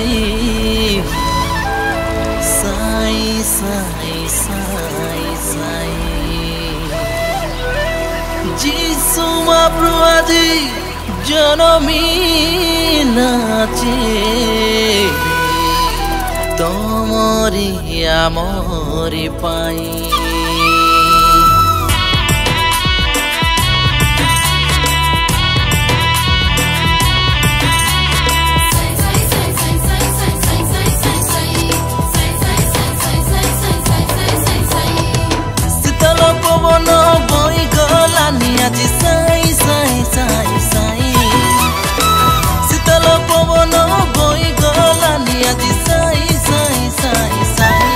aji sai sai sai sai Jisu Mahaprabhu aji janamila je tomori amori pai aji sai sai sai sai Sitalo pavono boi golani aji sai sai sai sai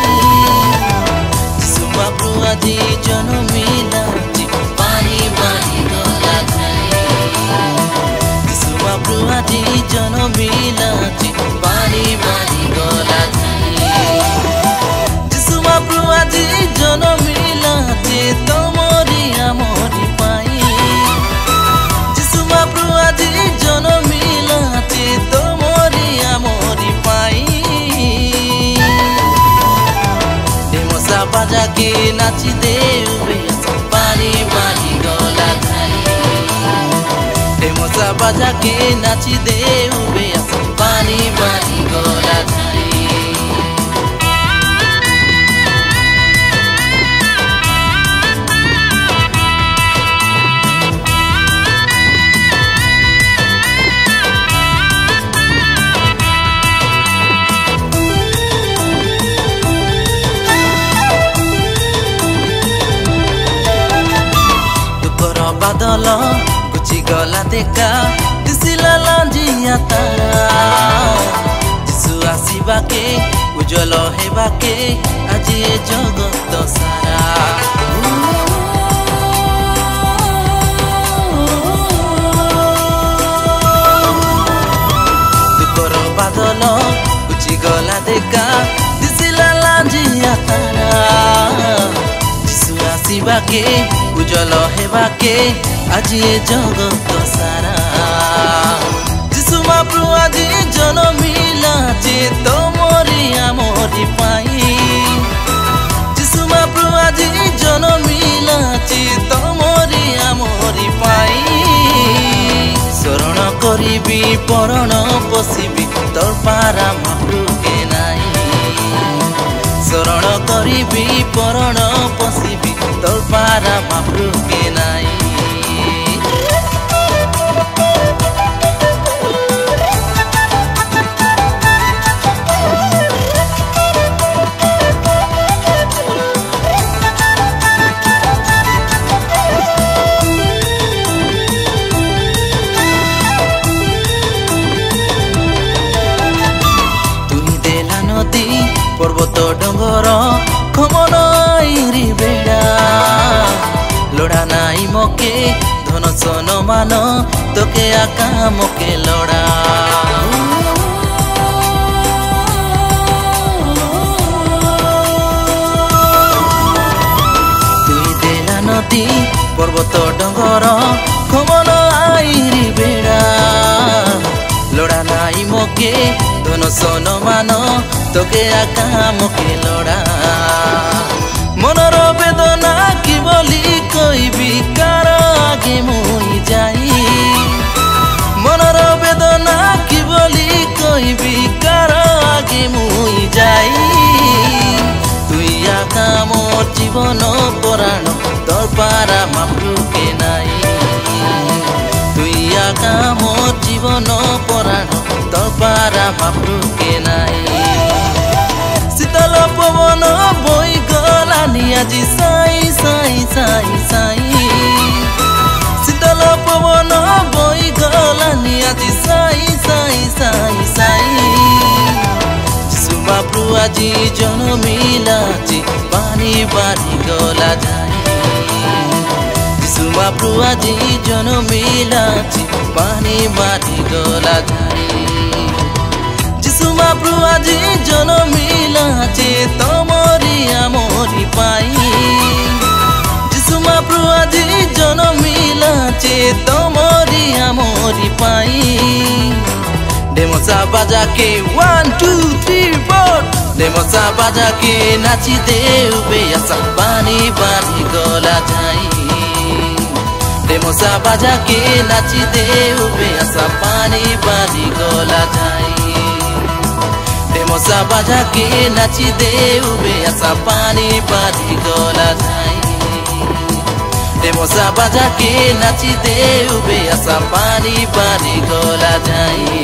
Jisu Mahaprabhu aji janamila ji pani pani gola jai Jisu Mahaprabhu aji janamila ji pani pani gola jai Jisu Mahaprabhu aji janamila ji tomori amori pai aji janamila je tomori amori pai demosa baja ke nachi deube pani pani gola jai demosa baja ke nachi deube pani pani gola jai बादल Gucci गला देखा दिसिला लांजिया तारा जिसु आसीबा के उज्जवल हेबा के আজি जगत सारा दुकर बादल गुची गला देखा दिसिला लांजिया तारा जिसु आसीबा के उज्जवल हेबा के আজি जगत सारा जिसु महाप्रभु আজি जनमिला जे तोमरी आमरी पाई जिसु महाप्रभु আজি जनमिला जे तोमरी आमरी पाई शरण करिबी परण पसिबी तोर पारा महाप्रभु के नाई शरण करिबी परण पसिबी तोर पारा महाप्रभु के नाई पर्वत डंगर खमनाई बेड़ा लोड़ा नाई मके धन सन मान तोके आका मके लोड़ा तुई देला नदी पर्वत डंगर खमनाई बेड़ा लोड़ा नाई मके धन सन मान तोके आका मके लोड़ा मनर वेदना कि बोली कइबी कार आगे मुई जाई मनर वेदना कि बोली कइबी कार आगे मुई जाई तुई आका मोर जीवन पराण तोर पारा महाप्रभु के नाई तुई आका मोर जीवन पराण तोर पारा महाप्रभु के नाई शीतल पवन बई गलानी আজি साई साई साई साई शीतल पवन बई गलानी আজি साई साई साई साई जिसु महाप्रभु আজি जनमिला जे पानी बारी गला जाई जिसु महाप्रभु আজি जनमिला जे पानी बारी गला जाई जिसु महाप्रभु আজি जनमिला जे तोमरी आमरी पाई जिसु महाप्रभु আজি जनमिला जे तोमरी आमरी पाई डेमोसा बाजा के 1 2 3 4 डेमोसा बाजा के नाची देऊ बेसा पानी पानी गोला जाई डेमोसा बाजा के नाची देऊ बेसा पानी पानी गोला जाई डेमोसा बाजा के नाची देऊ बेसा पानी पानी गोला जाई डेमोसा बाजा के नाची देऊ बेसा पानी पानी गोला जाई